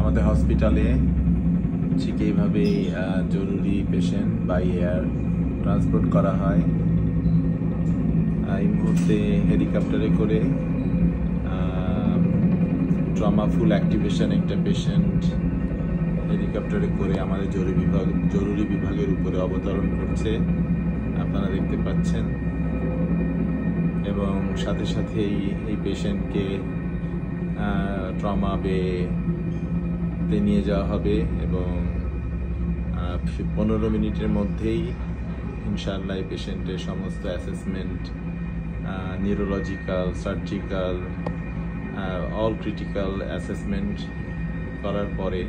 আমাদের হসপিটালে ঠিক এইভাবেই জরুরি পেশেন্ট বাই এয়ার ট্রান্সপোর্ট করা হয়। এই মুহূর্তে হেলিকপ্টারে করে ট্রমা ফুল অ্যাক্টিভেশন একটা পেশেন্ট হেলিকপ্টারে করে আমাদের জরুরি বিভাগের উপরে অবতরণ করছে, আপনারা দেখতে পাচ্ছেন। এবং সাথে সাথেই এই পেশেন্টকে ট্রমা বেতে নিয়ে যাওয়া হবে এবং 15 মিনিটের মধ্যেই ইনশাআল্লাহ এই পেশেন্টের সমস্ত assessment, neurological, surgical, all critical assessment করার পরে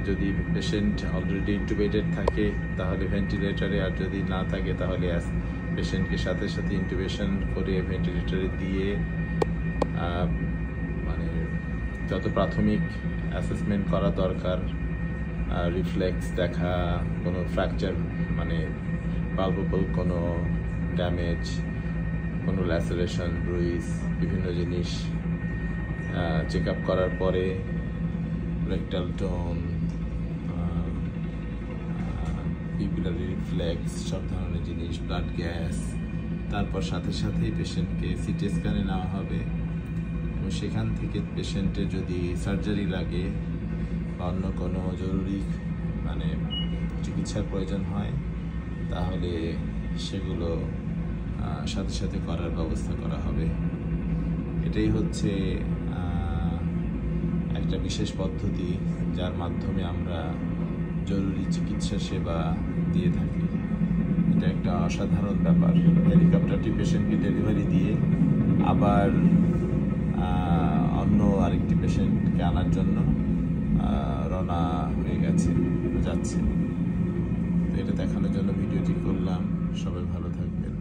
যদি পেশেন্ট অলরেডি ইন্টুবেটেড থাকে তাহলে ভেন্টিলেটরে, আর যদি না থাকে তাহলে পেশেন্টকে সাথে সাথে ইন্টুবেশন করে ভেন্টিলেটরে দিয়ে মানে যত প্রাথমিক অ্যাসেসমেন্ট করা দরকার, রিফ্লেক্স দেখা, কোনো ফ্র্যাকচার মানে পালপেবল কোনো ড্যামেজ, কোনো ল্যাসারেশন, ব্রুইজ, বিভিন্ন জিনিস চেক আপ করার পরে রেকটাল টোন, পিপুলারি রিফ্লেক্স, সব ধরনের জিনিস, ব্লাড গ্যাস, তারপর সাথে সাথেই পেশেন্টকে সিটি স্ক্যানে নেওয়া হবে এবং সেখান থেকে পেশেন্টের যদি সার্জারি লাগে বা অন্য কোনো জরুরি মানে চিকিৎসার প্রয়োজন হয় তাহলে সেগুলো সাথে সাথে করার ব্যবস্থা করা হবে। এটাই হচ্ছে একটা বিশেষ পদ্ধতি যার মাধ্যমে আমরা জরুরি চিকিৎসা সেবা দিয়ে থাকি। এটা একটা অসাধারণ ব্যাপার। হেলিকপ্টারটি পেশেন্টকে ডেলিভারি দিয়ে আবার অন্য আরেকটি পেশেন্টকে আনার জন্য রওনা হয়ে যাচ্ছে। তো এটা দেখানোর জন্য ভিডিওটি করলাম। সবাই ভালো থাকবেন।